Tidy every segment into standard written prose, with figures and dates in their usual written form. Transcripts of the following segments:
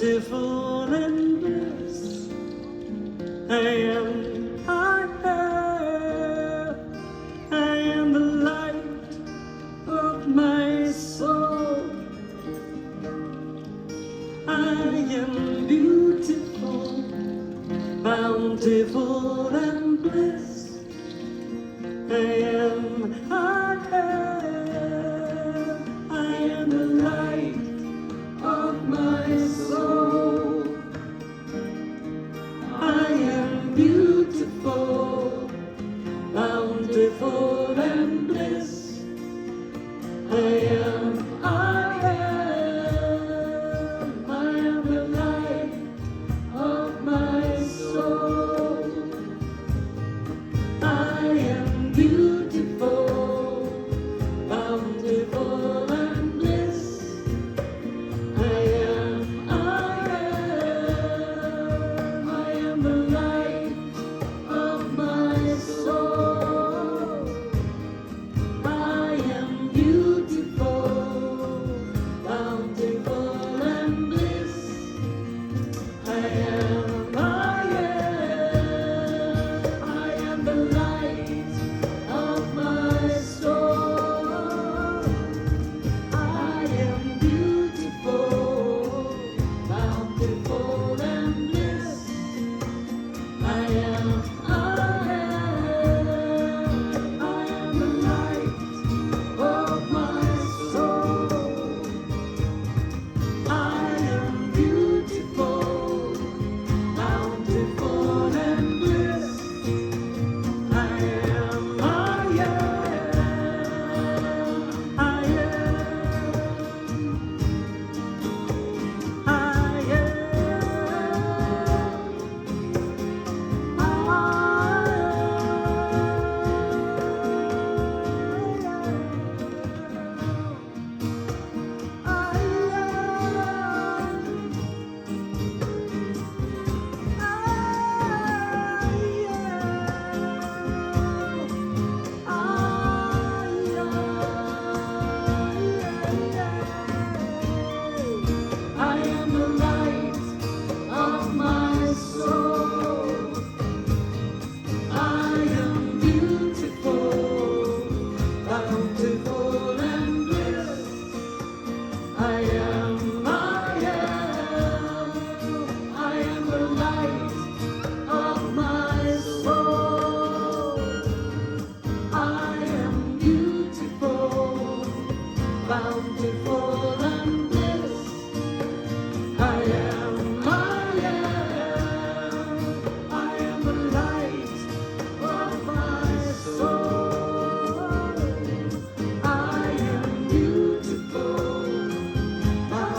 bountiful and blessed. I am the light of my soul. I am beautiful, bountiful and blessed. I am the light of my soul. I am beautiful, bountiful and blessed. I am the light of my soul. I am beautiful, bountiful and blessed. I am the light of my soul. I am beautiful, bountiful and blessed. I am the light of my soul. I am beautiful, bountiful and blessed. I am the light of my soul. I am beautiful, bountiful and blessed. I am the light of my soul. I am beautiful, bountiful and blessed. I am the light of my soul. I am beautiful, bountiful and blessed. I am the light of my soul. I am beautiful, bountiful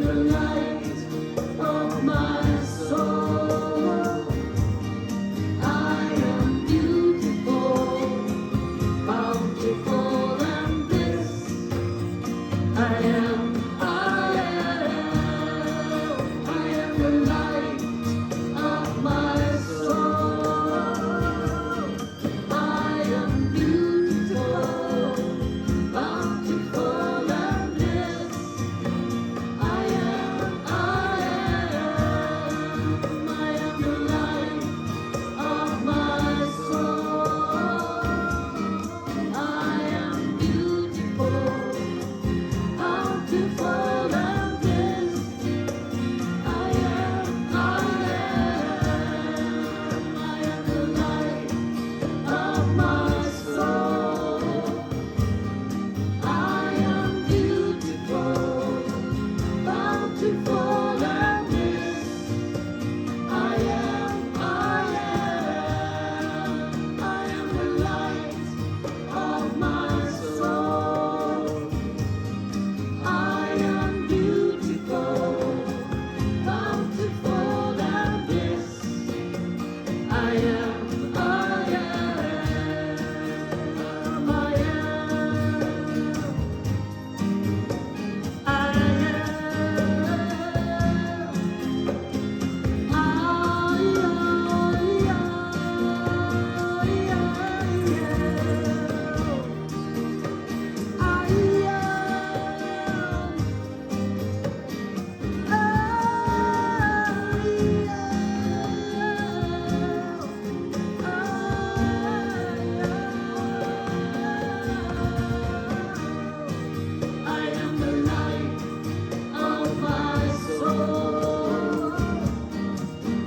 the light of my soul. I am beautiful, bountiful, and bliss. I am the light of my soul. I am beautiful, bountiful, and bliss. I am the light of my soul. I am beautiful, bountiful, and bliss. I am the light of my soul. I am beautiful, bountiful, and bliss. I am the light of my soul.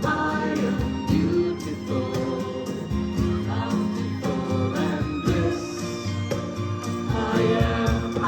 I am beautiful, bountiful, and bliss. I am